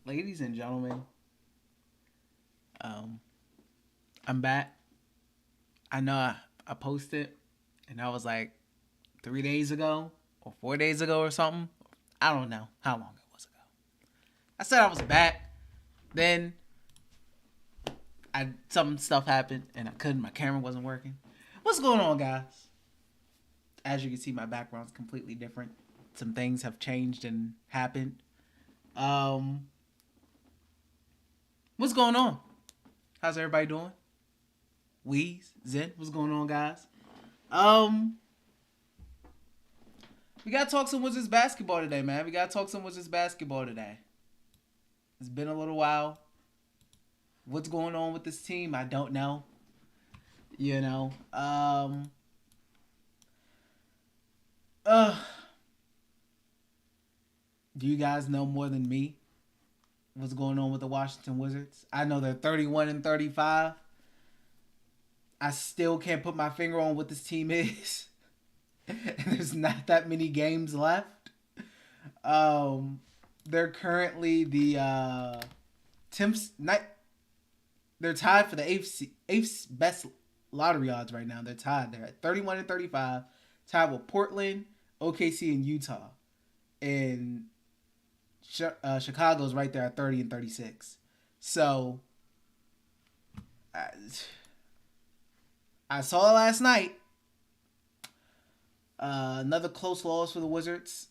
Ladies and gentlemen, um, I'm back. I know I posted, and that was like 3 days ago or 4 days ago or something. I don't know how long it was ago. I said I was back. Then some stuff happened, and I couldn't. My camera wasn't working. What's going on, guys? As you can see, my background's completely different. Some things have changed and happened. Um, what's going on? How's everybody doing? Weez, Zen, what's going on, guys? Um, we gotta talk some Wizards basketball today, man. We gotta talk some Wizards basketball today. It's been a little while. What's going on with this team? I don't know. You know. Uh do you guys know more than me what's going on with the Washington Wizards? I know they're 31 and 35. I still can't put my finger on what this team is. There's not that many games left. Um, they're currently the 10th night. They're tied for the eighth best lottery odds right now. They're tied. They're at 31 and 35, tied with Portland, OKC, and Utah. And Chicago's right there at 30 and 36. So I saw it last night. Another close loss for the Wizards.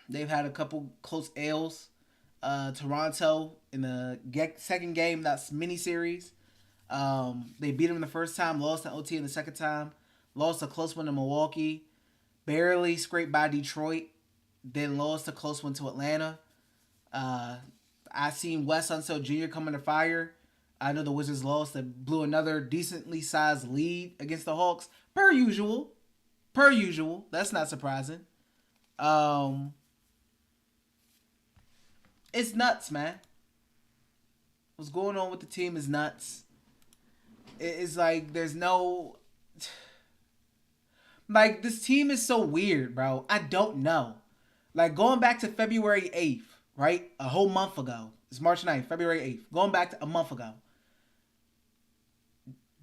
They've had a couple close L's. Toronto in the second game, that's mini series. They beat them the first time, lost to OT in the second time, lost a close one to Milwaukee, barely scraped by Detroit, then lost a close one to Atlanta. I seen Wes Unseld Jr. come under fire. I know the Wizards lost. They blew another decently sized lead against the Hawks, per usual. Per usual, that's not surprising. Um, it's nuts, man. What's going on with the team is nuts. It's like there's no like this team is so weird, bro. I don't know. Like going back to February 8th, right? A whole month ago. It's March 9th, February 8th. Going back to a month ago.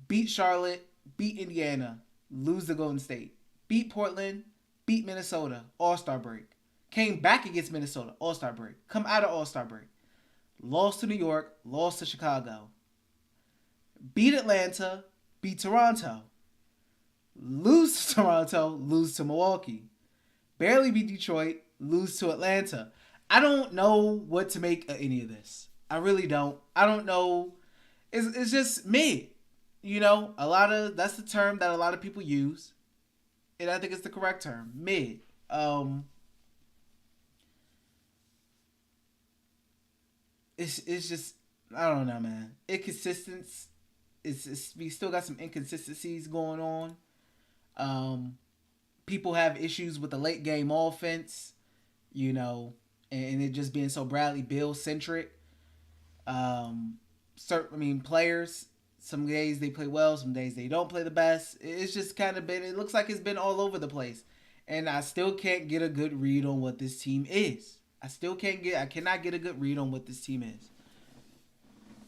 Beat Charlotte, beat Indiana, lose to Golden State. Beat Portland, beat Minnesota, All-Star break. Came back against Minnesota, All-Star break. Come out of All-Star break. Lost to New York, lost to Chicago. Beat Atlanta, beat Toronto. Lose to Toronto, lose to Milwaukee. Barely beat Detroit, lose to Atlanta. I don't know what to make of any of this. I really don't. I don't know. It's just mid. You know, that's the term that a lot of people use. And I think it's the correct term. Mid. It's just I don't know, man. Inconsistent. It's we still got some inconsistencies going on. Um, People have issues with the late game offense, you know, and it just being so Bradley Beal centric. Players. Some days they play well, some days they don't play the best. It's just kind of been. It looks like it's been all over the place, and I still can't get a good read on what this team is. I cannot get a good read on what this team is.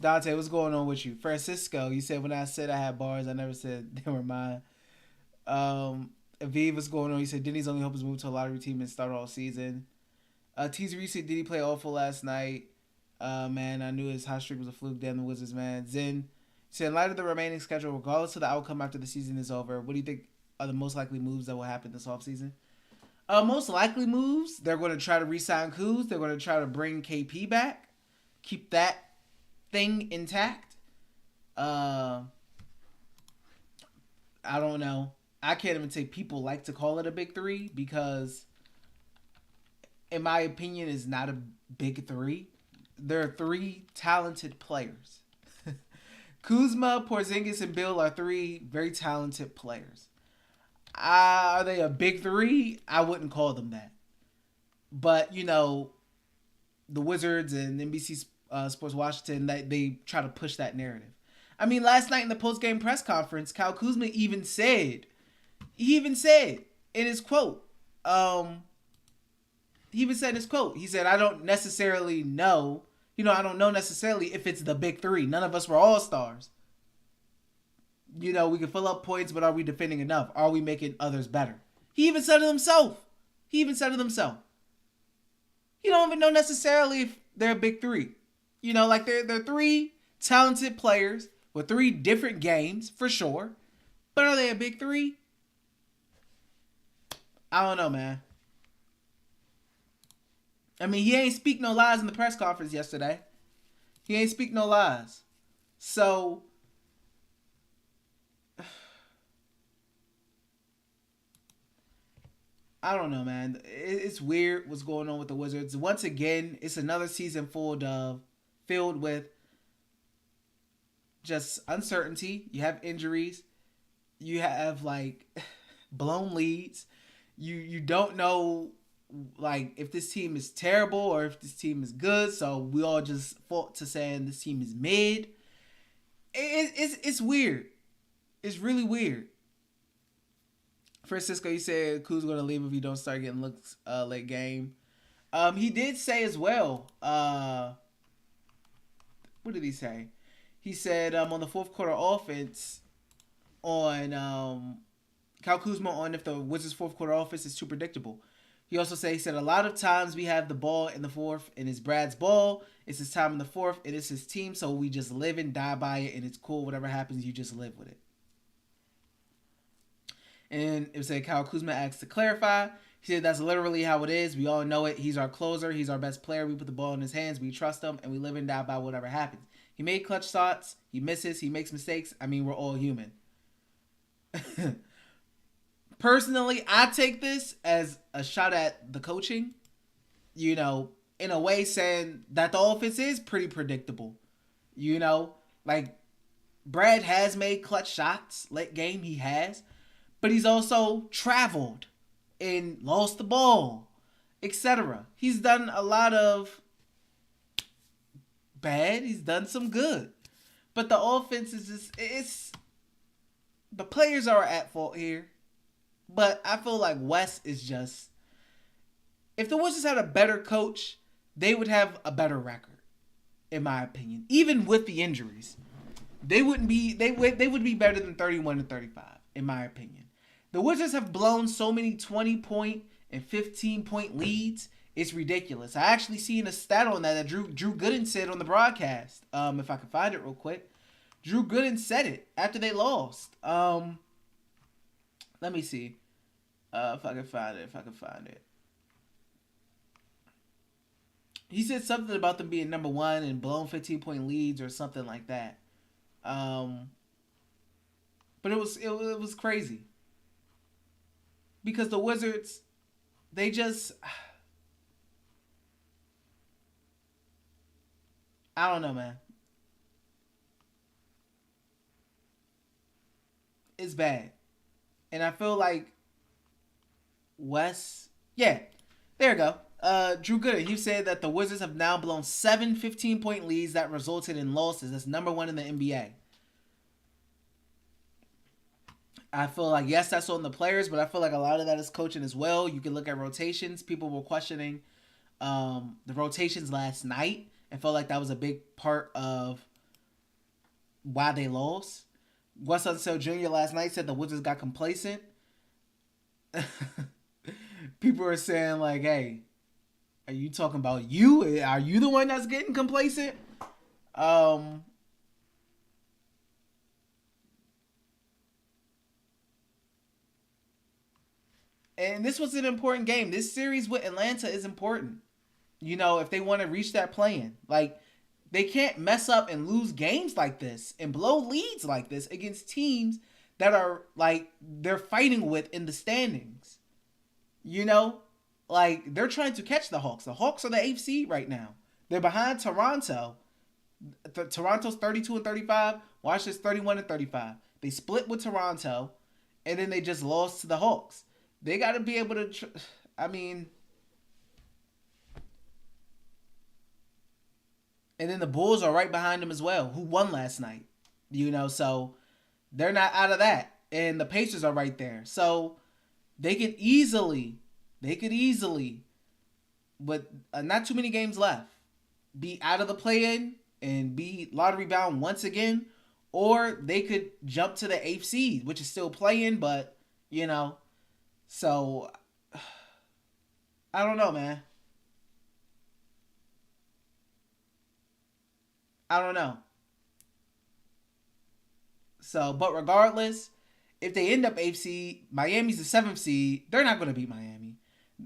Dante, what's going on with you? Francisco, you said when I said I had bars, I never said they were mine. Aviv, what's going on? You said Denny's only hope is move to a lottery team and start all season. Teaser, you said did he play awful last night? Man, I knew his hot streak was a fluke. Damn the Wizards, man. Zen said in light of the remaining schedule, regardless of the outcome after the season is over, what do you think are the most likely moves that will happen this offseason? Most likely moves, they're going to try to re-sign Kuz. They're going to try to bring KP back. Keep that thing intact. I don't know. I can't even say people like to call it a big three because, in my opinion, it's not a big three. There are three talented players. Kuzma, Porzingis, and Bill are three very talented players. Are they a big three? I wouldn't call them that. But, you know, the Wizards and NBC Sports Washington, they try to push that narrative. I mean, last night in the post-game press conference, Kyle Kuzma even said in his quote, he even said in his quote, he said, I don't necessarily know, I don't know necessarily if it's the big three. None of us were all-stars. We can fill up points, but are we defending enough? Are we making others better? He even said it himself. He don't even know necessarily if they're a big three. Like they're three talented players with three different games, for sure. But are they a big three? I don't know, man. I mean, he ain't speak no lies in the press conference yesterday. He ain't speak no lies. So, I don't know, man. It's weird what's going on with the Wizards. Once again, it's another season filled with just uncertainty. You have injuries. You have like blown leads. You don't know like if this team is terrible or if this team is good. So we all just fought to saying this team is mid. It's weird. It's really weird. Francisco, you said Kuz's gonna leave if he don't start getting looks late game. He did say as well. What did he say? He said on the fourth quarter offense on Kyle Kuzma on if the Wizards' fourth quarter offense is too predictable. He said a lot of times we have the ball in the fourth and it's Brad's ball. It's his time in the fourth. It is his team, so we just live and die by it, and it's cool. Whatever happens, you just live with it. And it said Kyle Kuzma asked to clarify. He said that's literally how it is. We all know it. He's our closer. He's our best player. We put the ball in his hands. We trust him, and we live and die by whatever happens. He made clutch shots. He misses. He makes mistakes. I mean, we're all human. Personally, I take this as a shot at the coaching, in a way saying that the offense is pretty predictable. Like Brad has made clutch shots late game, he has, but he's also traveled and lost the ball, etc. He's done a lot of bad, he's done some good. But the offense is just, the players are at fault here. But I feel like Wes is just, if the Wizards had a better coach, they would have a better record, in my opinion. Even with the injuries, they would be better than 31-35, in my opinion. The Wizards have blown so many 20-point and 15-point leads. It's ridiculous. I actually seen a stat on that Drew Gooden said on the broadcast. If I can find it real quick, Drew Gooden said it after they lost. Let me see. If I can find it. He said something about them being number one and blown 15-point leads or something like that. But it was crazy. Because the Wizards, they just, I don't know, man. It's bad. And I feel like Wes, yeah, there you go. Drew Gooden, he said that the Wizards have now blown 7 15-point leads that resulted in losses. That's number one in the NBA. I feel like, yes, that's on the players, but I feel like a lot of that is coaching as well. You can look at rotations. People were questioning the rotations last night and felt like that was a big part of why they lost. Wes Unseld Jr. last night said the Wizards got complacent. People are saying like, hey, are you talking about you? Are you the one that's getting complacent? And this was an important game. This series with Atlanta is important. If they want to reach that play-in. Like, they can't mess up and lose games like this and blow leads like this against teams that are, like, they're fighting with in the standings. Like, they're trying to catch the Hawks. The Hawks are the 8th seed right now. They're behind Toronto. Toronto's 32-35. Washington's 31-35. They split with Toronto, and then they just lost to the Hawks. They got to be able to, and then the Bulls are right behind them as well, who won last night. So they're not out of that. And the Pacers are right there. So they could easily with not too many games left, be out of the play-in and be lottery bound once again, or they could jump to the eighth seed, which is still playing, but you know. So I don't know, man. I don't know. So, but regardless, if they end up eighth seed, Miami's the seventh seed. They're not going to beat Miami.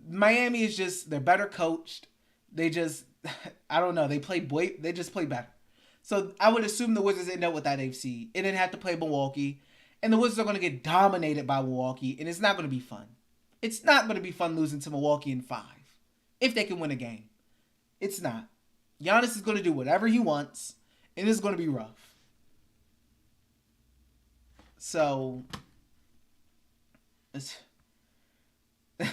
Miami is just they're better coached. They just I don't know. They just play better. So I would assume the Wizards end up with that eighth seed and then have to play Milwaukee, and the Wizards are going to get dominated by Milwaukee, and it's not going to be fun. It's not going to be fun losing to Milwaukee in 5 if they can win a game. It's not. Giannis is going to do whatever he wants, and it's going to be rough. So, I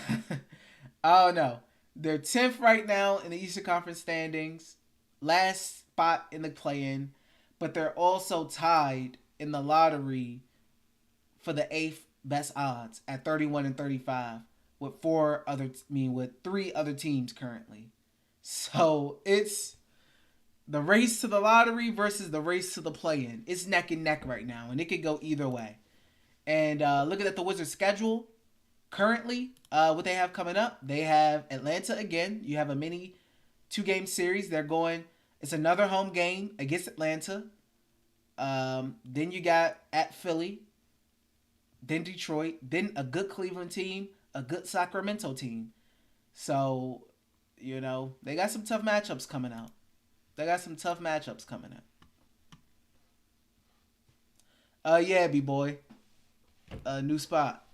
don't know. They're 10th right now in the Eastern Conference standings, last spot in the play-in, but they're also tied in the lottery for the 8th best odds at 31 and 35 with with 3 other teams currently. So it's the race to the lottery versus the race to the play-in. It's neck and neck right now, and it could go either way. And looking at the Wizards' schedule currently, what they have coming up, they have Atlanta again. You have a mini 2-game series. It's another home game against Atlanta. Then you got at Philly, then Detroit, then a good Cleveland team, a good Sacramento team. So, they got some tough matchups coming out. Yeah, B-boy. New spot.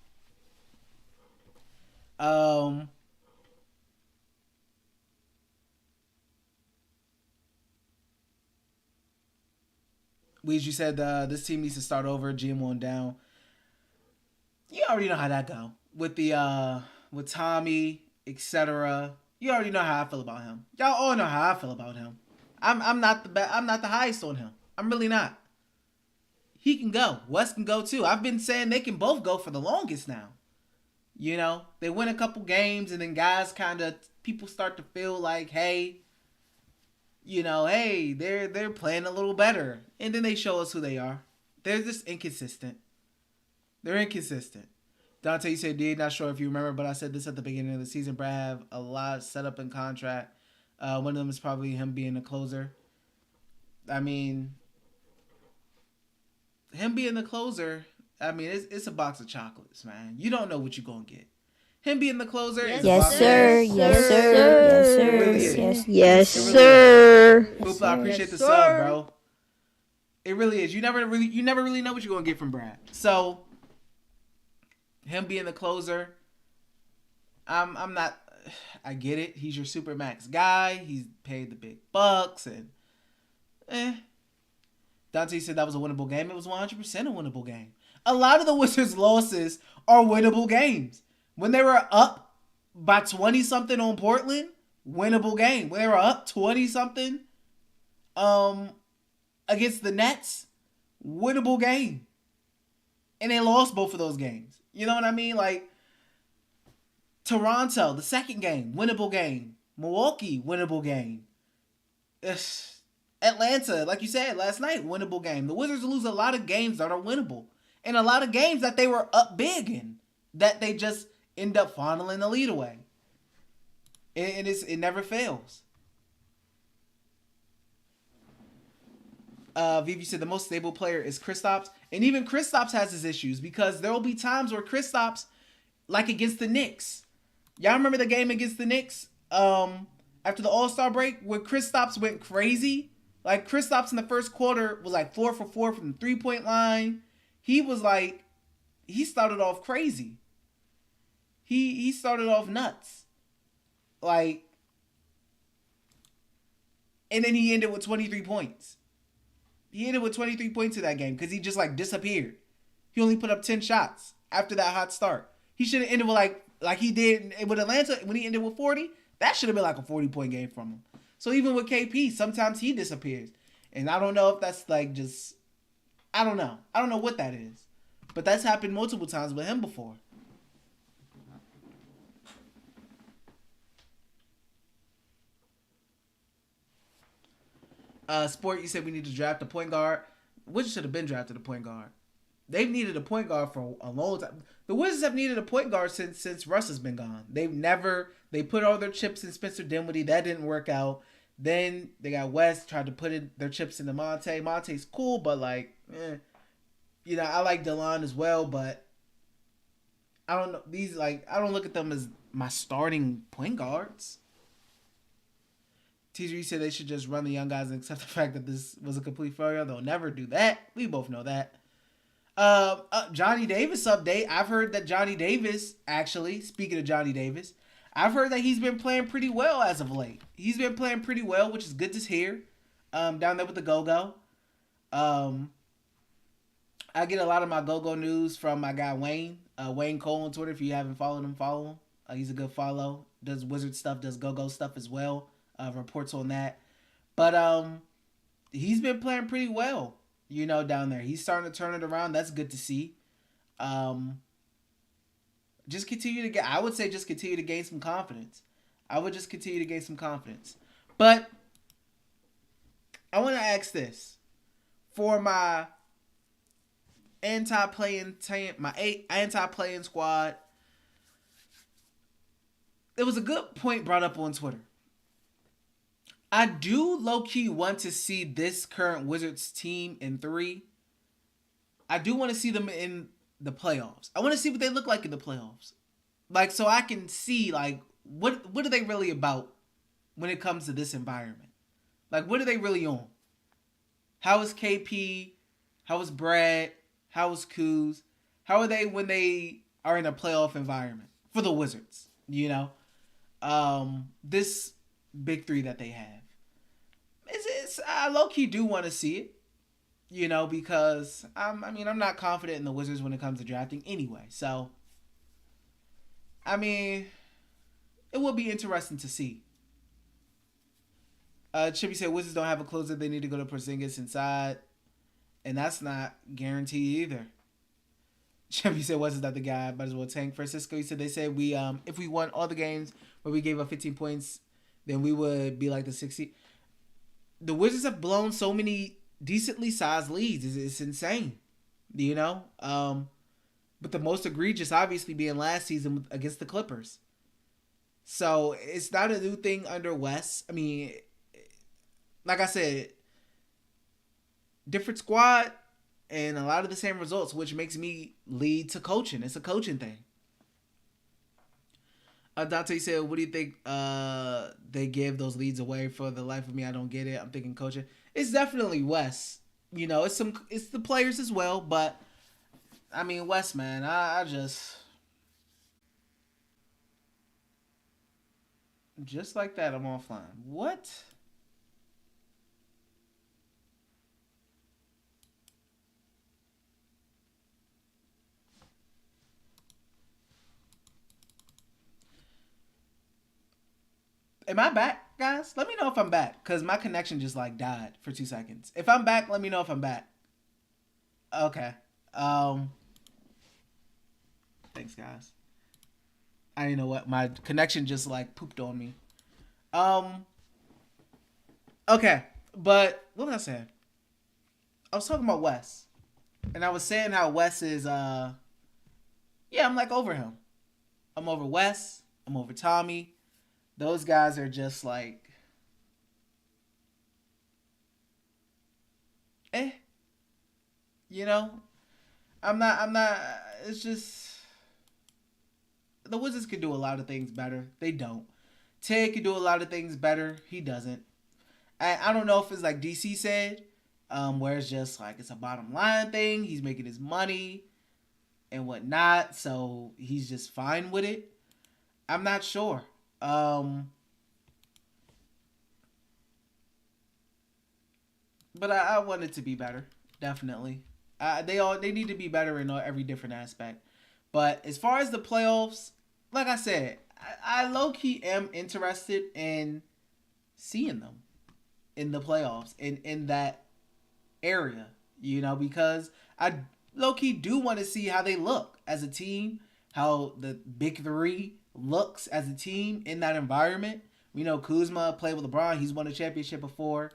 Weezy said this team needs to start over, GM1 down. You already know how that go. With Tommy, etc. You already know how I feel about him. Y'all all know how I feel about him. I'm not the highest on him. I'm really not. He can go. West can go too. I've been saying they can both go for the longest now. They win a couple games and then people start to feel like, hey, they're playing a little better. And then they show us who they are. They're just inconsistent. They're inconsistent. Dante, you said, D, not sure if you remember, but I said this at the beginning of the season. Brad have a lot set up in contract. One of them is probably him being a closer. I mean, him being the closer, it's a box of chocolates, man. You don't know what you're going to get. Him being the closer is a box of chocolates. Yes, sir. Hoopla, I appreciate the sub, bro. It really is. You never really know what you're going to get from Brad. So, him being the closer, I'm not. I get it. He's your super max guy. He's paid the big bucks and Dante said that was a winnable game. It was 100% a winnable game. A lot of the Wizards' losses are winnable games. When they were up by 20-something on Portland, winnable game. When they were up 20-something against the Nets, winnable game. And they lost both of those games. You know what I mean? Like, Toronto, the second game, winnable game. Milwaukee, winnable game. Atlanta, like you said last night, winnable game. The Wizards lose a lot of games that are winnable. And a lot of games that they were up big in. That they just end up fondling the lead away. And it never fails. Vivi said the most stable player is Kristaps. And even Kristaps has his issues. Because there will be times where Kristaps, like against the Knicks. Y'all remember the game against the Knicks? After the All-Star break, where Kristaps went crazy? Like, Kristaps in the first quarter was like 4 for 4 from the 3-point line. He started off crazy. He started off nuts. Like, and then he ended with 23 points. He ended with 23 points in that game because he just, like, disappeared. He only put up 10 shots after that hot start. He should have ended with, like he did with Atlanta when he ended with 40. That should have been like a 40-point game from him. So even with KP, sometimes he disappears. And I don't know if that's like just... I don't know. I don't know what that is. But that's happened multiple times with him before. Sport, you said we need to draft a point guard. Wizards should have been drafted a point guard. They've needed a point guard for a long time. The Wizards have needed a point guard since Russ has been gone. They put all their chips in Spencer Dinwiddie. That didn't work out. Then they got West, tried to put their chips into Monte. Monte's cool, but like, I like DeLon as well, but I don't know. I don't look at them as my starting point guards. TJ said they should just run the young guys and accept the fact that this was a complete failure. They'll never do that. We both know that. Johnny Davis update. I've heard that Johnny Davis, actually, speaking of Johnny Davis, I've heard that he's been playing pretty well as of late. He's been playing pretty well, which is good to hear. Down there with the Go-Go. I get a lot of my Go-Go news from my guy Wayne. Wayne Cole on Twitter. If you haven't followed him, follow him. He's a good follow. Does Wizard stuff, does Go-Go stuff as well. Reports on that. But he's been playing pretty well, down there. He's starting to turn it around. That's good to see. I would say just continue to gain some confidence. But I want to ask this. For my anti-playing squad, there was a good point brought up on Twitter. I do low-key want to see this current Wizards team in 3. I do want to see them in the playoffs. I want to see what they look like in the playoffs. Like, so I can see, like, what are they really about when it comes to this environment? Like, what are they really on? How is KP? How is Brad? How is Kuz? How are they when they are in a playoff environment for the Wizards? This big 3 that they have. I low-key do want to see it, because I'm not confident in the Wizards when it comes to drafting anyway. So, it will be interesting to see. Chippy said Wizards don't have a closer. They need to go to Porzingis inside, and that's not guaranteed either. Chippy said Wizards not the guy. Might as well tank. Francisco, he said they said we if we won all the games where we gave up 15 points, then we would be like the 60. The Wizards have blown so many decently sized leads. It's insane, But the most egregious, obviously, being last season against the Clippers. So it's not a new thing under West. Like I said, different squad and a lot of the same results, which makes me lead to coaching. It's a coaching thing. Dante said, what do you think they give those leads away? For the life of me, I don't get it. I'm thinking coaching. It's definitely Wes. It's the players as well, but Wes, man, I just like that, I'm offline. What? Am I back, guys? Let me know if I'm back, because my connection just died for 2 seconds. If I'm back, let me know if I'm back. Okay. Thanks, guys. I didn't know what my connection just pooped on me. Okay, but what was I saying? I was talking about Wes, and I was saying how Wes is I'm over him. I'm over Wes. I'm over Tommy. Those guys are just I'm not, it's just, the Wizards could do a lot of things better. They don't. Ted could do a lot of things better. He doesn't. I don't know if it's like DC said, where it's just it's a bottom line thing. He's making his money and whatnot, so he's just fine with it. I'm not sure. But I want it to be better, definitely. They need to be better in every different aspect. But as far as the playoffs, like I said, I low-key am interested in seeing them in the playoffs, in that area, because I low-key do want to see how they look as a team, how the big 3 looks as a team in that environment. We know Kuzma played with LeBron. He's won a championship before.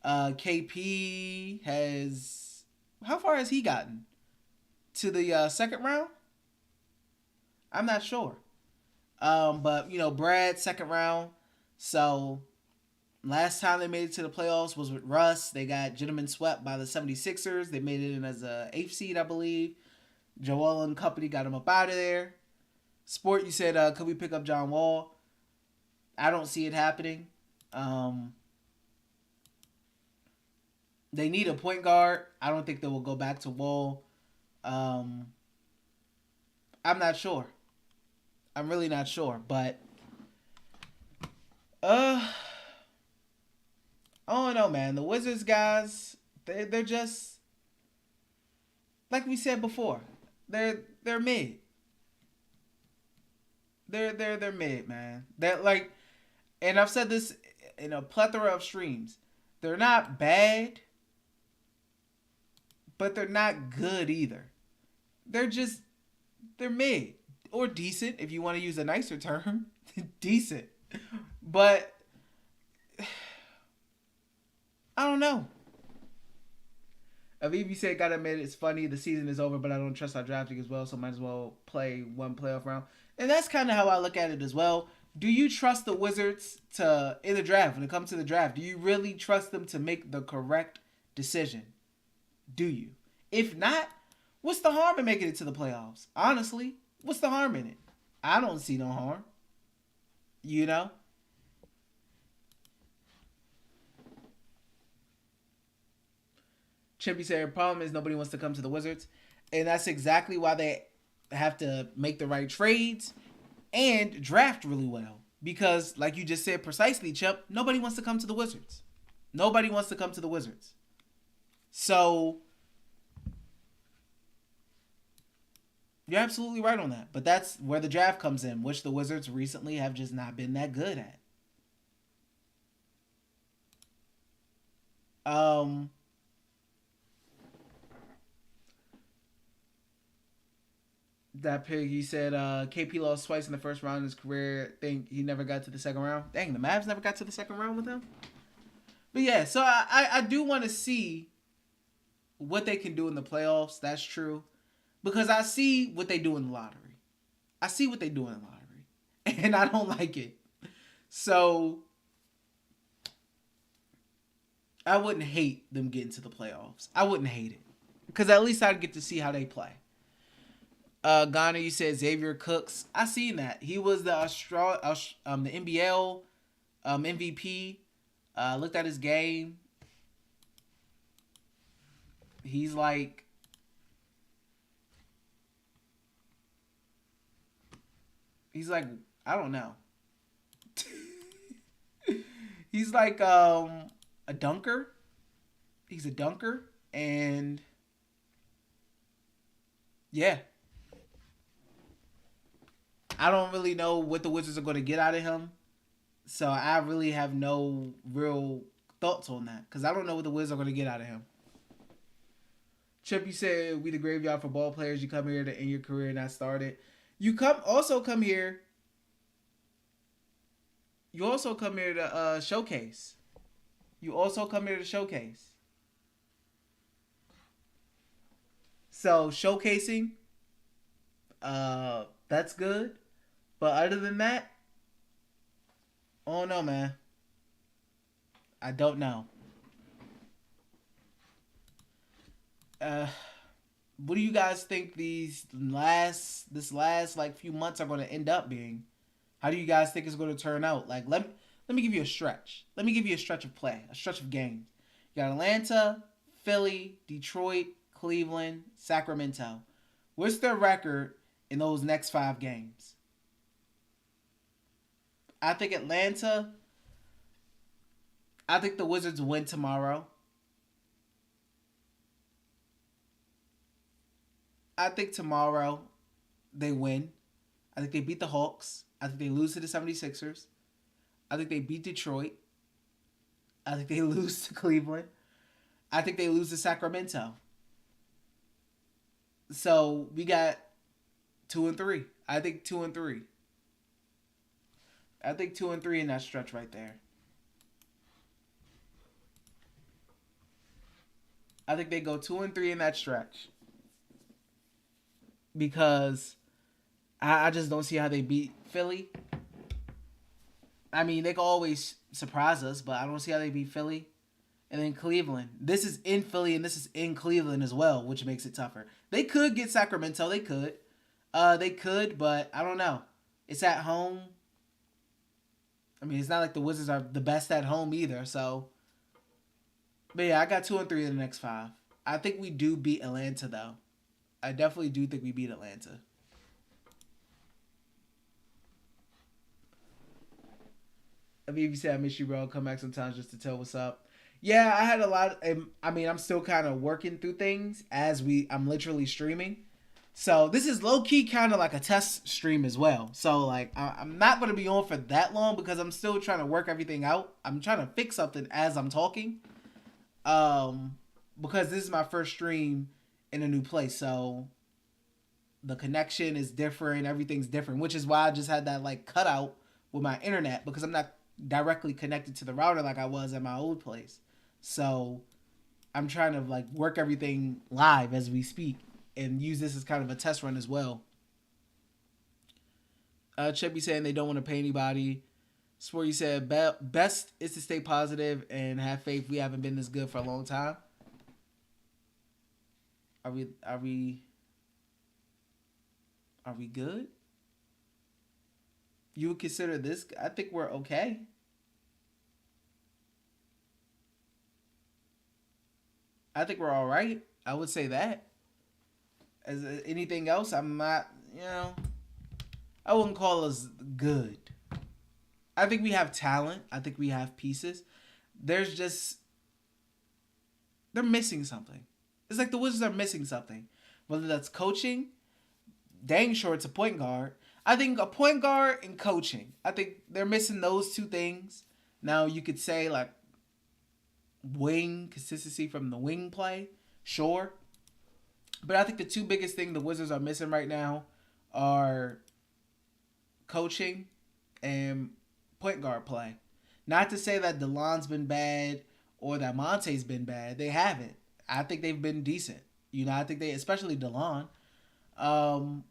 KP has, how far has he gotten? To the second round? I'm not sure. But you know, Brad second round. So last time they made it to the playoffs was with Russ. They got gentlemen swept by the 76ers. They made it in as a eighth seed, I believe. Joel and company got him up out of there. Sport, you said, could we pick up John Wall? I don't see it happening. They need a point guard. I don't think they will go back to Wall. I'm not sure. I'm really not sure, but I don't know, man. The Wizards guys, they're just like we said before. They're mid. They're mid, man. They're like, and I've said this in a plethora of streams. They're not bad, but they're not good either. They're mid or decent if you want to use a nicer term. Decent. But I don't know. Aviv said, gotta admit, it's funny. The season is over, but I don't trust our drafting as well, so might as well play one playoff round. And that's kind of how I look at it as well. Do you trust the Wizards to, in the draft, when it comes to the draft, do you really trust them to make the correct decision? Do you? If not, what's the harm in making it to the playoffs? Honestly, what's the harm in it? I don't see no harm. You know? Chippy said, the problem is nobody wants to come to the Wizards. And that's exactly why they have to make the right trades and draft really well. Because, like you just said precisely, Chip, nobody wants to come to the Wizards. Nobody wants to come to the Wizards. So, you're absolutely right on that. But that's where the draft comes in, which the Wizards recently have just not been that good at. That pig, he said KP lost twice in the first round of his career. Think he never got to the second round. Dang, the Mavs never got to the second round with him. But yeah, so I do want to see what they can do in the playoffs. That's true. Because I see what they do in the lottery. I see what they do in the lottery. And I don't like it. So I wouldn't hate them getting to the playoffs. I wouldn't hate it. Because at least I'd get to see how they play. Ghana, you said Xavier Cooks. I seen that. He was the NBL MVP. Looked at his game. He's like, I don't know. He's like a dunker. He's a dunker, and yeah. I don't really know what the Wizards are going to get out of him. So I really have no real thoughts on that. Because I don't know what the Wizards are going to get out of him. Chip, you said we the graveyard for ball players. You come here to end your career, not start it. You also come here to showcase. You also come here to showcase. So showcasing, that's good. But other than that, I don't know, man. I don't know. What do you guys think this last like few months are going to end up being? How do you guys think it's going to turn out? Like, let me give you a stretch. Let me give you a stretch of play, a stretch of games. You got Atlanta, Philly, Detroit, Cleveland, Sacramento. What's their record in those next 5 games? I think the Wizards win tomorrow. I think tomorrow they win. I think they beat the Hawks. I think they lose to the 76ers. I think they beat Detroit. I think they lose to Cleveland. I think they lose to Sacramento. So we got 2 and 3. I think 2 and 3. I think 2 and 3 in that stretch right there. I think they go 2-3 in that stretch because I just don't see how they beat Philly. I mean, they can always surprise us, but I don't see how they beat Philly. And then Cleveland. This is in Philly and this is in Cleveland as well, which makes it tougher. They could get Sacramento. They could. They could, but I don't know. It's at home. I mean, it's not like the Wizards are the best at home either, so. But yeah, I got 2-3 in the next 5. I think we do beat Atlanta, though. I definitely do think we beat Atlanta. I mean, if you say I miss you, bro, come back sometimes just to tell what's up. Yeah, I had a lot. I mean, I'm still kind of working through things as I'm literally streaming. So this is low key kind of like a test stream as well. So like I'm not gonna be on for that long because I'm still trying to work everything out. I'm trying to fix something as I'm talking. Because this is my first stream in a new place, so the connection is different. Everything's different, which is why I just had that like cutout with my internet because I'm not directly connected to the router like I was at my old place. So I'm trying to like work everything live as we speak and use this as kind of a test run as well. Chubby saying they don't want to pay anybody. Sport, you said best is to stay positive and have faith. We haven't been this good for a long time. Are we good? You would consider this? I think we're okay. I think we're all right. I would say that. As anything else, I'm not, I wouldn't call us good. I think we have talent. I think we have pieces. They're missing something. It's like the Wizards are missing something. Whether that's coaching, dang sure it's a point guard. I think a point guard and coaching. I think they're missing those two things. Now you could say like wing consistency from the wing play, sure. But I think the two biggest things the Wizards are missing right now are coaching and point guard play. Not to say that DeLon's been bad or that Monte's been bad. They haven't. I think they've been decent. I think they, especially DeLon.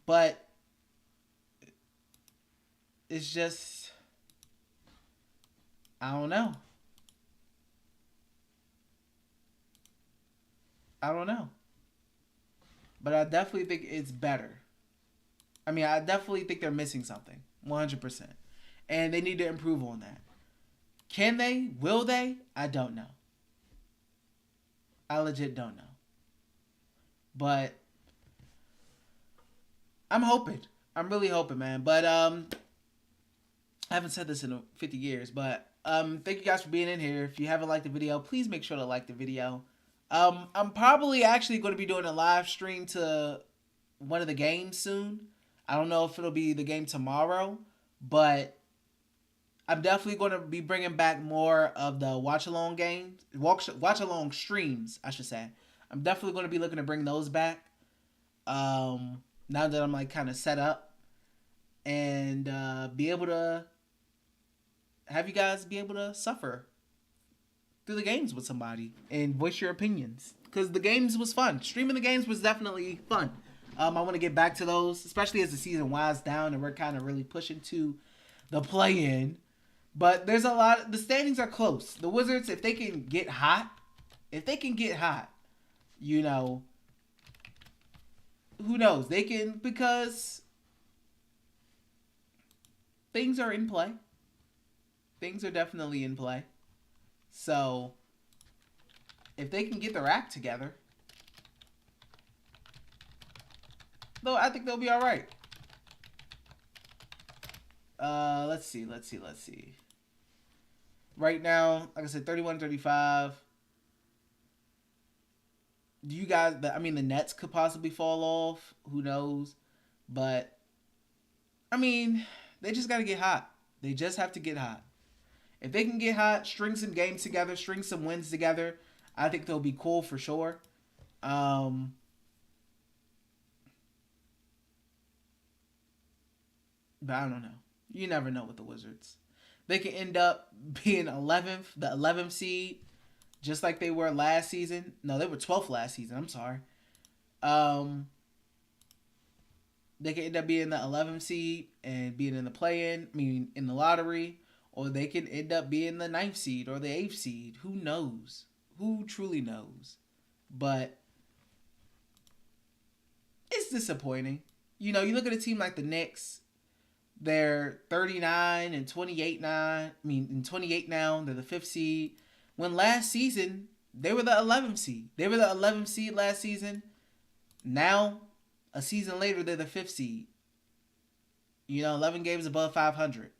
But it's just, I don't know. But I definitely think it's better. I mean, I definitely think they're missing something. 100%. And they need to improve on that. Can they? Will they? I don't know. I legit don't know. But I'm hoping. I'm really hoping, man. But I haven't said this in 50 years. But thank you guys for being in here. If you haven't liked the video, please make sure to like the video. I'm probably actually going to be doing a live stream to one of the games soon. I don't know if it'll be the game tomorrow, but I'm definitely going to be bringing back more of the watch-along games. Watch-along streams, I should say. I'm definitely going to be looking to bring those back. Now that I'm like kind of set up. And be able to have you guys be able to suffer through the games with somebody and voice your opinions. Because the games was fun. Streaming the games was definitely fun. I want to get back to those, especially as the season winds down and we're kind of really pushing to the play-in. But there's a lot. The standings are close. The Wizards, if they can get hot, who knows? They can, because things are in play. Things are definitely in play. So, if they can get their act together, though, I think they'll be all right. Let's see. Right now, like I said, 31-35. Do you guys? The Nets could possibly fall off. Who knows? But I mean, they just gotta get hot. They just have to get hot. If they can get hot, string some games together, string some wins together, I think they'll be cool for sure. But I don't know. You never know with the Wizards. They can end up being 11th, the 11th seed, just like they were last season. No, they were 12th last season. I'm sorry. Um, they could end up being the 11th seed and being in the play-in. I mean, in the lottery, or they could end up being the 9th seed or the 8th seed. Who knows? Who truly knows? But it's disappointing. You know, you look at a team like the Knicks. They're 39 and 28 now. I mean, in 28 now. They're the 5th seed. When last season, they were the 11th seed. They were the 11th seed last season. Now, a season later, they're the 5th seed. You know, 11 games above 500.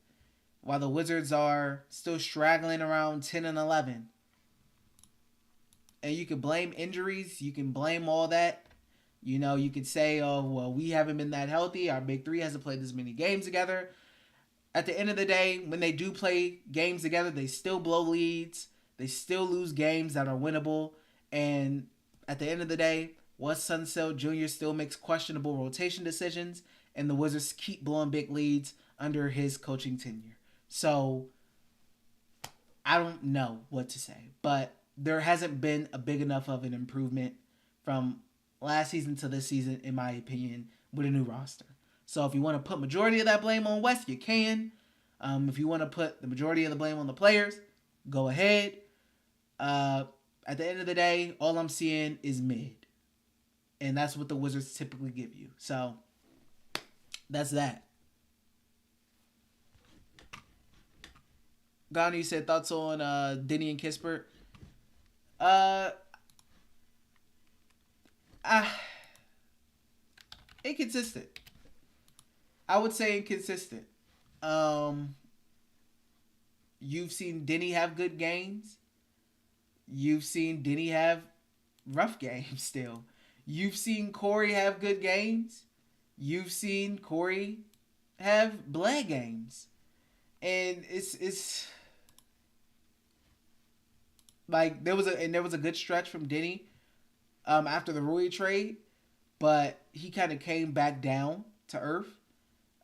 While the Wizards are still straggling around 10 and 11. And you can blame injuries. You can blame all that. You know, you could say, oh, well, we haven't been that healthy. Our big three hasn't played as many games together. At the end of the day, when they do play games together, they still blow leads. They still lose games that are winnable. And at the end of the day, Wes Unseld Jr. still makes questionable rotation decisions. And the Wizards keep blowing big leads under his coaching tenure. So, I don't know what to say. But there hasn't been a big enough of an improvement from last season to this season, in my opinion, with a new roster. So if you want to put majority of that blame on West, you can. If you want to put the majority of the blame on the players, go ahead. At the end of the day, all I'm seeing is mid. And that's what the Wizards typically give you. So that's that. Ghana, you said thoughts on Deni and Kispert. Inconsistent. I would say inconsistent. You've seen Deni have good games. You've seen Deni have rough games still. You've seen Corey have good games. You've seen Corey have bland games. And it's like there was a good stretch from Deni after the Rui trade, but he kind of came back down to earth.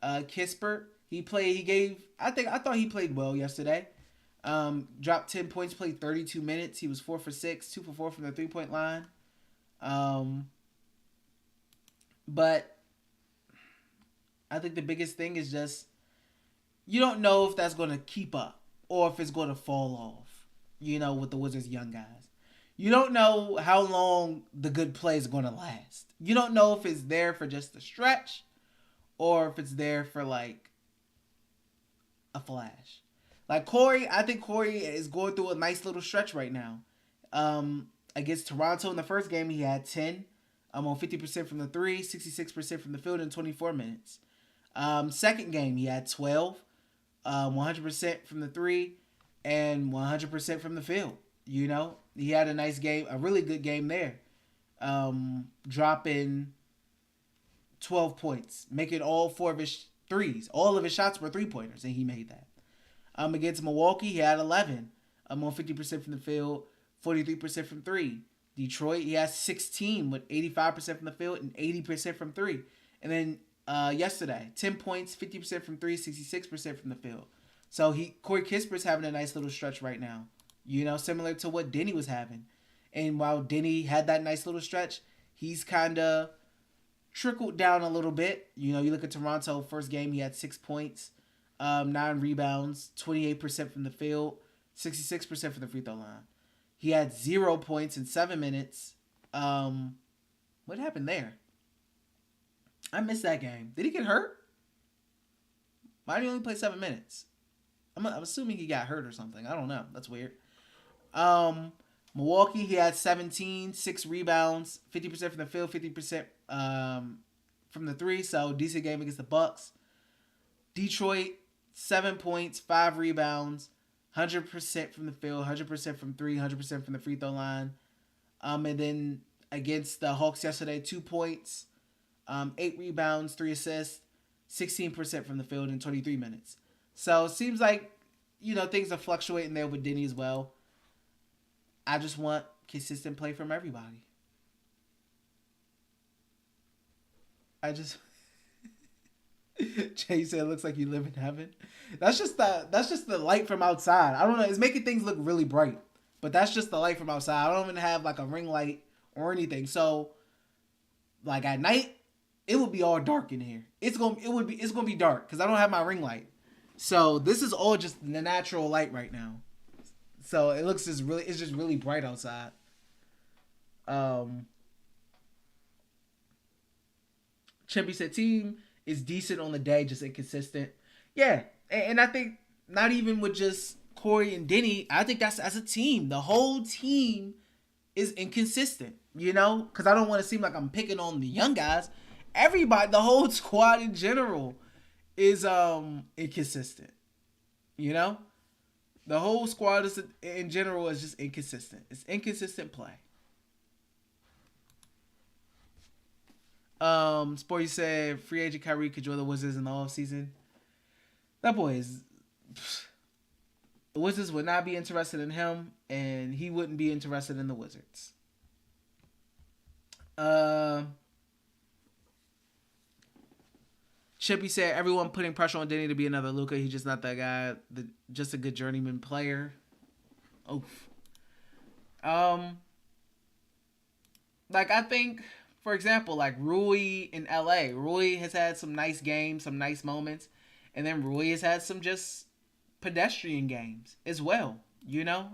Kispert, I thought he played well yesterday. Dropped 10 points, played 32 minutes. He was 4 for 6, 2 for 4 from the 3-point line. But I think the biggest thing is just you don't know if that's going to keep up or if it's going to fall off, with the Wizards' young guys. You don't know how long the good play is going to last. You don't know if it's there for just a stretch or if it's there for, like, a flash. Like, Corey, I think Corey is going through a nice little stretch right now. Against Toronto in the first game, he had 10. On 50% from the 3, 66% from the field in 24 minutes. Second game, he had 12. 100% from the 3 and 100% from the field. He had a nice game, a really good game there. Dropping 12 points, making all 4 of his threes. All of his shots were 3-pointers, and he made that. Against Milwaukee, he had 11. On 50% from the field, 43% from 3. Detroit, he has 16 with 85% from the field and 80% from 3. And then yesterday, 10 points, 50% from 3, 66% from the field. So Corey Kispert's having a nice little stretch right now, similar to what Deni was having. And while Deni had that nice little stretch, he's kind of trickled down a little bit. You look at Toronto, first game, he had 6 points, 9 rebounds, 28% from the field, 66% from the free throw line. He had 0 points in 7 minutes. What happened there? I missed that game. Did he get hurt? Why did he only play 7 minutes? I'm assuming he got hurt or something. I don't know. That's weird. Milwaukee, he had 17, 6 rebounds, 50% from the field, 50% from the 3. So decent game against the Bucks. Detroit, 7 points, 5 rebounds, 100% from the field, 100% from 3, 100% from the free throw line. And then against the Hawks yesterday, 2 points, 8 rebounds, 3 assists, 16% from the field in 23 minutes. So it seems like, things are fluctuating there with Deni as well. I just want consistent play from everybody. Jay said, "Looks like you live in heaven." That's just the light from outside. I don't know. It's making things look really bright. but that's just the light from outside. I don't even have like a ring light or anything. So like at night, it would be all dark in here. It's gonna be dark because I don't have my ring light. So this is all just the natural light right now. So it looks it's just really bright outside. Chimpy said team is decent on the day, just inconsistent. Yeah, and I think not even with just Corey and Denny. I think that's as a team. The whole team is inconsistent. You know, because I don't want to seem like I'm picking on the young guys. Everybody, the whole squad in general, is inconsistent. You know, the whole squad is in general is just inconsistent. It's inconsistent play. Sporty said free agent Kyrie could join the Wizards in the offseason. That boy is. The Wizards would not be interested in him, and he wouldn't be interested in the Wizards. Chippy said everyone putting pressure on Denny to be another Luka. He's just not that guy. Just a good journeyman player. Oof. Like I think, for example, like Rui in LA. Rui has had some nice games, some nice moments, and then Rui has had some just pedestrian games as well. You know,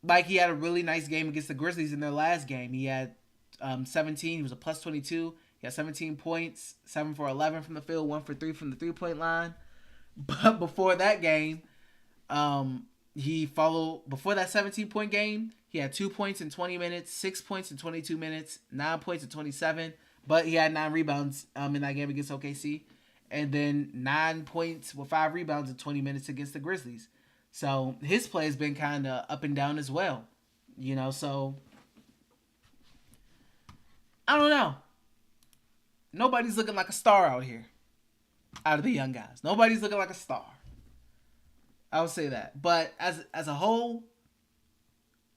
like he had a really nice game against the Grizzlies in their last game. He had 17. He was a plus 22. He had 17 points, 7 for 11 from the field, 1 for 3 from the 3-point line. But before that game, before that 17-point game, he had 2 points in 20 minutes, 6 points in 22 minutes, 9 points in 27. But he had 9 rebounds in that game against OKC. And then 9 points with 5 rebounds in 20 minutes against the Grizzlies. So his play has been kind of up and down as well. You know, so I don't know. Nobody's looking like a star out here. Out of the young guys. Nobody's looking like a star. I would say that. But as a whole,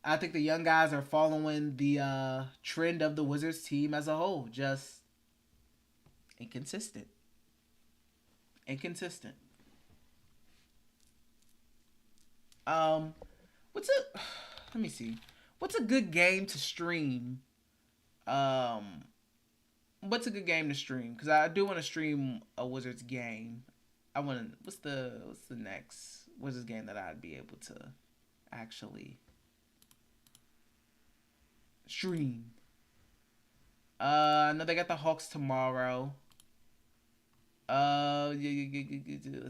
I think the young guys are following the trend of the Wizards team as a whole. Just inconsistent. Inconsistent. Let me see. What's a good game to stream? What's a good game to stream? Because I do want to stream a Wizards game. I want to. What's the next Wizards game that I'd be able to actually stream? I know they got the Hawks tomorrow. Let's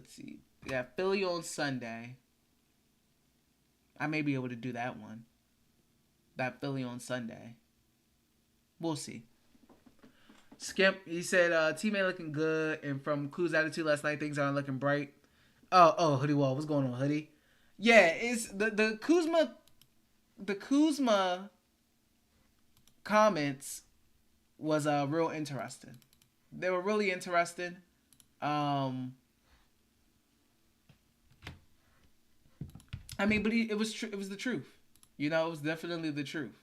see. Yeah, Philly on Sunday. I may be able to do that one. That Philly on Sunday. We'll see. Skimp, he said, teammate looking good, and from Kuz's attitude last night, things aren't looking bright. Oh, Hoodie Wall, what's going on, Hoodie? Yeah, it's the Kuzma comments was real interesting. They were really interesting. I mean, but it was the truth. You know, it was definitely the truth.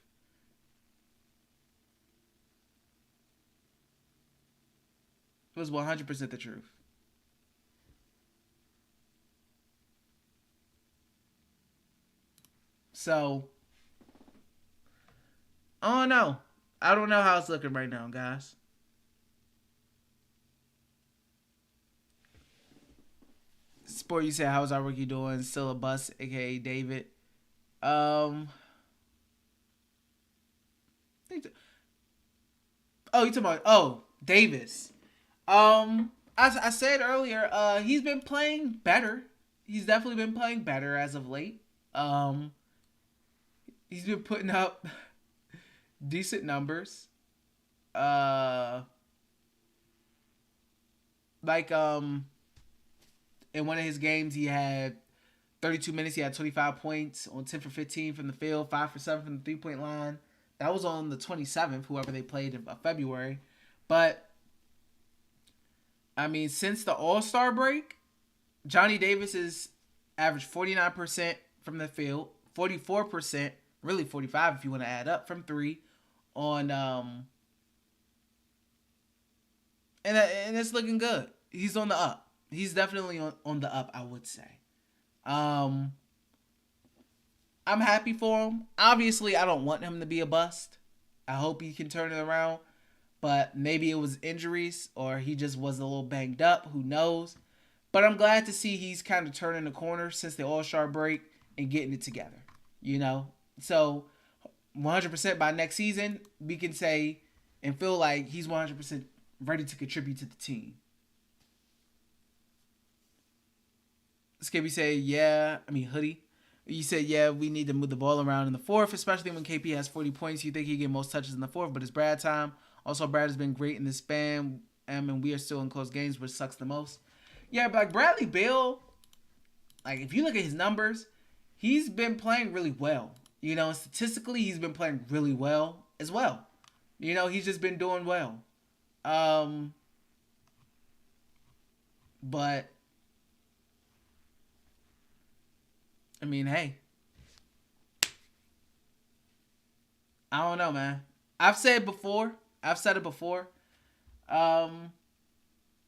It was 100% the truth. So, I don't know. I don't know how it's looking right now, guys. Sport, you said, how's our rookie doing? Still a bust, aka David. Oh, you talking about Davis. I said earlier, he's been playing better. He's definitely been playing better as of late. He's been putting up decent numbers. In one of his games, he had 32 minutes. He had 25 points on 10 for 15 from the field, 5 for 7 from the 3-point line. That was on the 27th, whoever they played in February. But, I mean, since the All-Star break, Johnny Davis has averaged 49% from the field, 44%, really 45 if you want to add up, from 3 on and it's looking good. He's on the up. He's definitely on the up, I would say. I'm happy for him. Obviously, I don't want him to be a bust. I hope he can turn it around. But maybe it was injuries or he just was a little banged up. Who knows? But I'm glad to see he's kind of turning the corner since the All-Star break and getting it together. You know? So 100% by next season, we can say and feel like he's 100% ready to contribute to the team. Skibby say, Hoodie. You said, yeah, we need to move the ball around in the fourth, especially when KP has 40 points. You think he get most touches in the fourth, but it's Brad time. Also, Brad has been great in this span, and we are still in close games, which sucks the most. Yeah, but like Bradley Beal, like if you look at his numbers, he's been playing really well. You know, statistically, he's been playing really well as well. You know, he's just been doing well. But I mean, hey, I don't know, man. I've said it before. And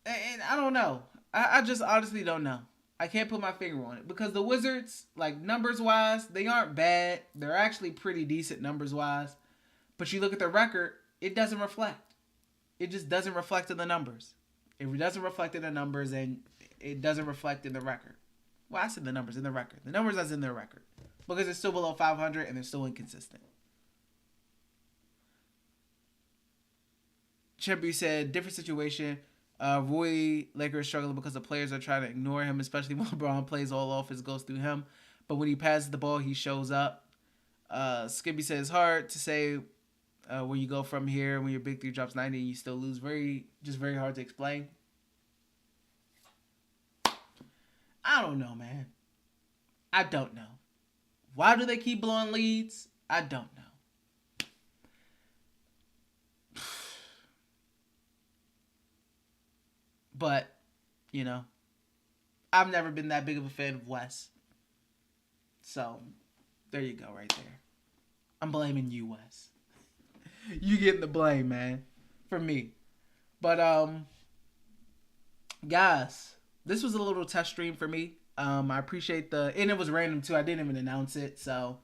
I don't know. I just honestly don't know. I can't put my finger on it because the Wizards, like numbers wise, they aren't bad. They're actually pretty decent numbers wise. But you look at their record, it doesn't reflect. It just doesn't reflect in the numbers. If it doesn't reflect in the numbers, and it doesn't reflect in the record. Well, I said the numbers in the record. The numbers that's in their record. Because it's still below 500 and they're still inconsistent. Chimpy said, different situation. Roy Lakers struggling because the players are trying to ignore him, especially when LeBron plays all offense goes through him. But when he passes the ball, he shows up. Skippy says, it's hard to say where you go from here when your big three drops 90 and you still lose. Very hard to explain. I don't know, man. I don't know. Why do they keep blowing leads? I don't know. But, you know, I've never been that big of a fan of Wes. So, there you go right there. I'm blaming you, Wes. You getting the blame, man. For me. But, guys, this was a little test stream for me. I appreciate and it was random too. I didn't even announce it. So,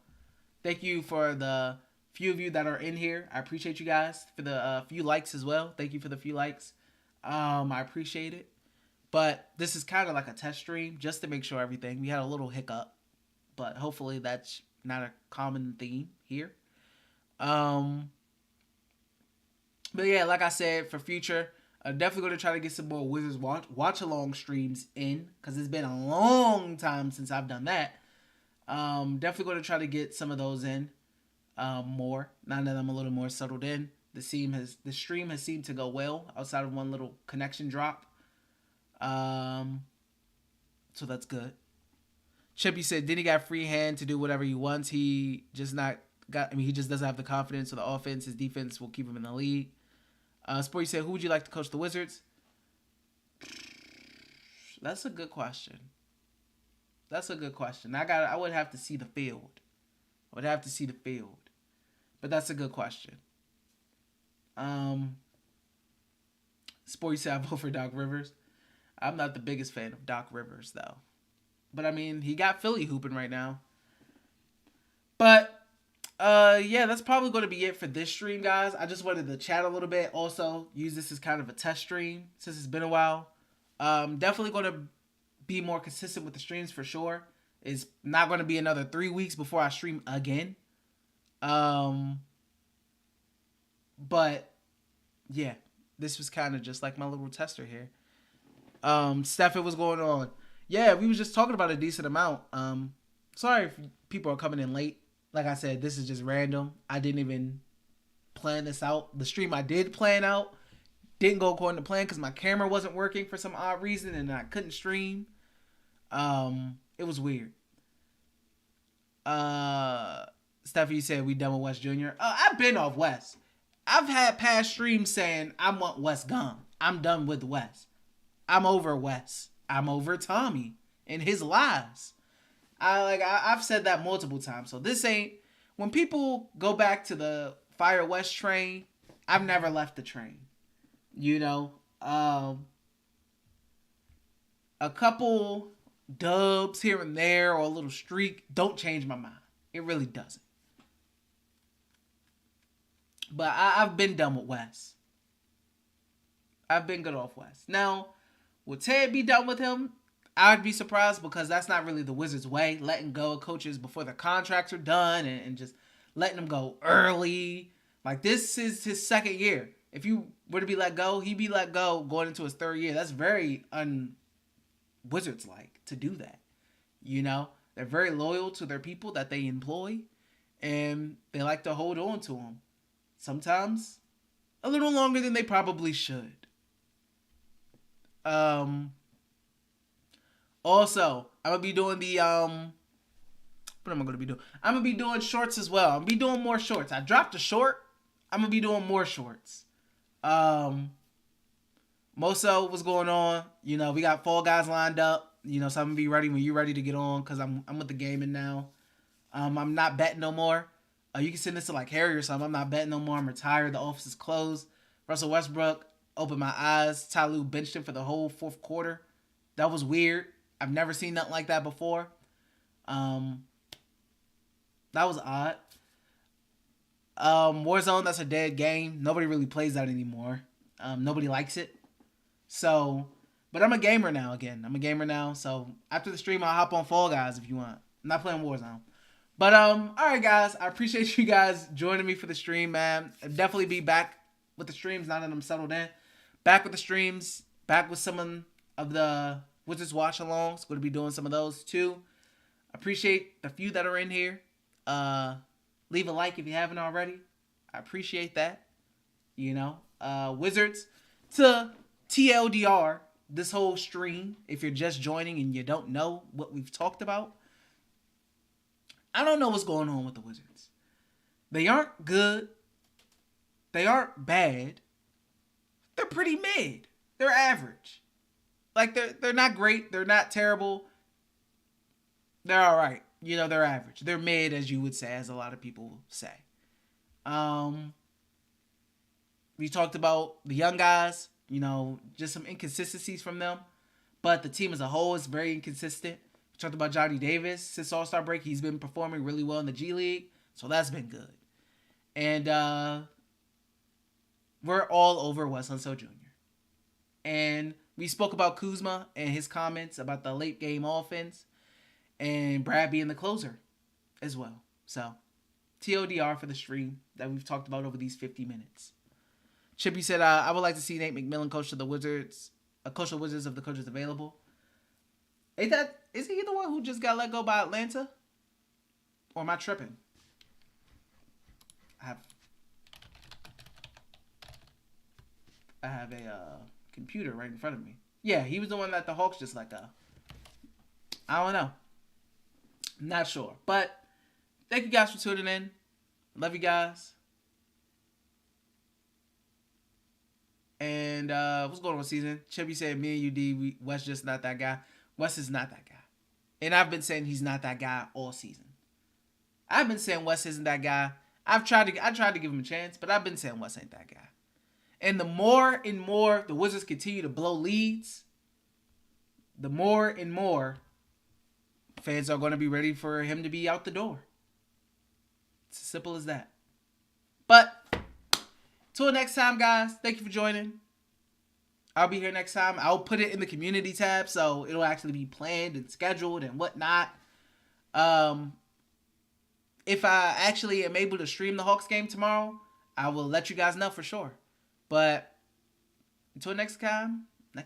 thank you for the few of you that are in here. I appreciate you guys for the few likes as well. Thank you for the few likes. I appreciate it. But this is kind of like a test stream just to make sure everything. We had a little hiccup, but hopefully that's not a common theme here. But yeah, like I said, for future, I'm definitely going to try to get some more Wizards watch along streams in because it's been a long time since I've done that. Definitely going to try to get some of those in more now that I'm a little more settled in. The stream has seemed to go well outside of one little connection drop. So that's good. Chippy said, Denny got free hand to do whatever he wants. He just doesn't have the confidence of the offense. His defense will keep him in the lead. Sporty said, who would you like to coach the Wizards? That's a good question. I would have to see the field. But that's a good question. Sporty said, I vote for Doc Rivers. I'm not the biggest fan of Doc Rivers, though. But, I mean, he got Philly hooping right now. But, yeah, that's probably going to be it for this stream, guys. I just wanted to chat a little bit. Also, use this as kind of a test stream since it's been a while. Definitely going to be more consistent with the streams for sure. It's not going to be another 3 weeks before I stream again. But, yeah, this was kind of just like my little tester here. Steph, what's going on? Yeah, we was just talking about a decent amount. Sorry if people are coming in late. Like I said, this is just random. I didn't even plan this out. The stream I did plan out didn't go according to plan because my camera wasn't working for some odd reason and I couldn't stream. It was weird. Steffi said we done with West Jr. I've been off West. I've had past streams saying I want West gone. I'm done with West. I'm over West. I'm over Tommy and his lies. I've said that multiple times. So this ain't, when people go back to the Fire West train, I've never left the train. You know, a couple dubs here and there or a little streak don't change my mind. It really doesn't. But I've been done with Wes. I've been good off Wes. Now, will Ted be done with him? I'd be surprised because that's not really the Wizards' way. Letting go of coaches before their contracts are done and just letting them go early. Like, this is his second year. If you were to be let go, he'd be let go going into his third year. That's very un-Wizards-like to do that. You know? They're very loyal to their people that they employ. And they like to hold on to them. Sometimes a little longer than they probably should. Also, I'm going to be doing the, what am I going to be doing? I'm going to be doing shorts as well. I'm going to be doing more shorts. I dropped a short. I'm going to be doing more shorts. Moso, what's going on? You know, we got Fall Guys lined up. You know, so I'm going to be ready when you're ready to get on because I'm with the gaming now. I'm not betting no more. You can send this to like Harry or something. I'm not betting no more. I'm retired. The office is closed. Russell Westbrook opened my eyes. Ty Lue benched him for the whole fourth quarter. That was weird. I've never seen nothing like that before. That was odd. Warzone, that's a dead game. Nobody really plays that anymore. Nobody likes it. So, but I'm a gamer now again. I'm a gamer now. So after the stream, I'll hop on Fall Guys if you want. I'm not playing Warzone. But, all right, guys. I appreciate you guys joining me for the stream, man. I'll definitely be back with the streams now that I'm settled in. Back with the streams. Back with some of the Wizards watch-alongs. Going to be doing some of those, too. Appreciate the few that are in here. Leave a like if you haven't already. I appreciate that. You know. Wizards to TLDR, this whole stream, if you're just joining and you don't know what we've talked about. I don't know what's going on with the Wizards. They aren't good. They aren't bad. They're pretty mid. They're average. Like, they're not great. They're not terrible. They're all right. You know, they're average. They're mid, as you would say, as a lot of people say. We talked about the young guys, you know, just some inconsistencies from them. But the team as a whole is very inconsistent. We talked about Johnny Davis. Since All-Star break, he's been performing really well in the G League. So that's been good. And we're all over Wes Unseld Jr. And we spoke about Kuzma and his comments about the late game offense. And Brad being the closer as well. So, TLDR for the stream that we've talked about over these 50 minutes. Chippy said, I would like to see Nate McMillan coach the Wizards if the coaches available. Is he the one who just got let go by Atlanta? Or am I tripping? I have a computer right in front of me. Yeah, he was the one that the Hawks just let go. I don't know. Not sure. But thank you guys for tuning in. Love you guys. And what's going on with season? Chippy said, me and UD, Wes just not that guy. Wes is not that guy. And I've been saying he's not that guy all season. I've been saying Wes isn't that guy. I tried to give him a chance, but I've been saying Wes ain't that guy. And the more and more the Wizards continue to blow leads, the more and more fans are going to be ready for him to be out the door. It's as simple as that. But till next time, guys, thank you for joining. I'll be here next time. I'll put it in the community tab, so it'll actually be planned and scheduled and whatnot. If I actually am able to stream the Hawks game tomorrow, I will let you guys know for sure. But until next time. My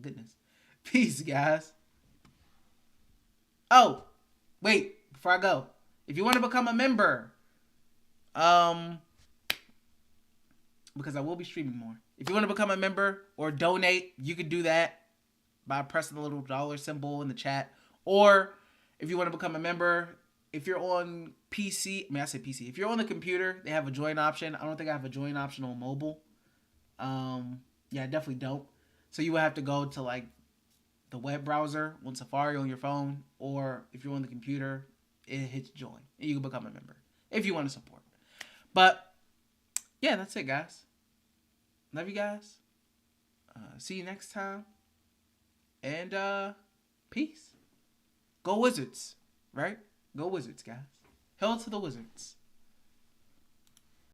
goodness. Peace, guys. Oh, wait, before I go. If you want to become a member, because I will be streaming more. If you want to become a member or donate, you can do that by pressing the little dollar symbol in the chat. Or if you want to become a member, if you're on PC, I say PC. If you're on the computer, they have a join option. I don't think I have a join option on mobile. Yeah, I definitely don't. So you would have to go to like the web browser on Safari on your phone, or if you're on the computer, it hits join and you can become a member if you want to support. But yeah, that's it, guys. Love you guys. See you next time. And peace. Go Wizards, right? Go Wizards, guys. Held to the Wizards.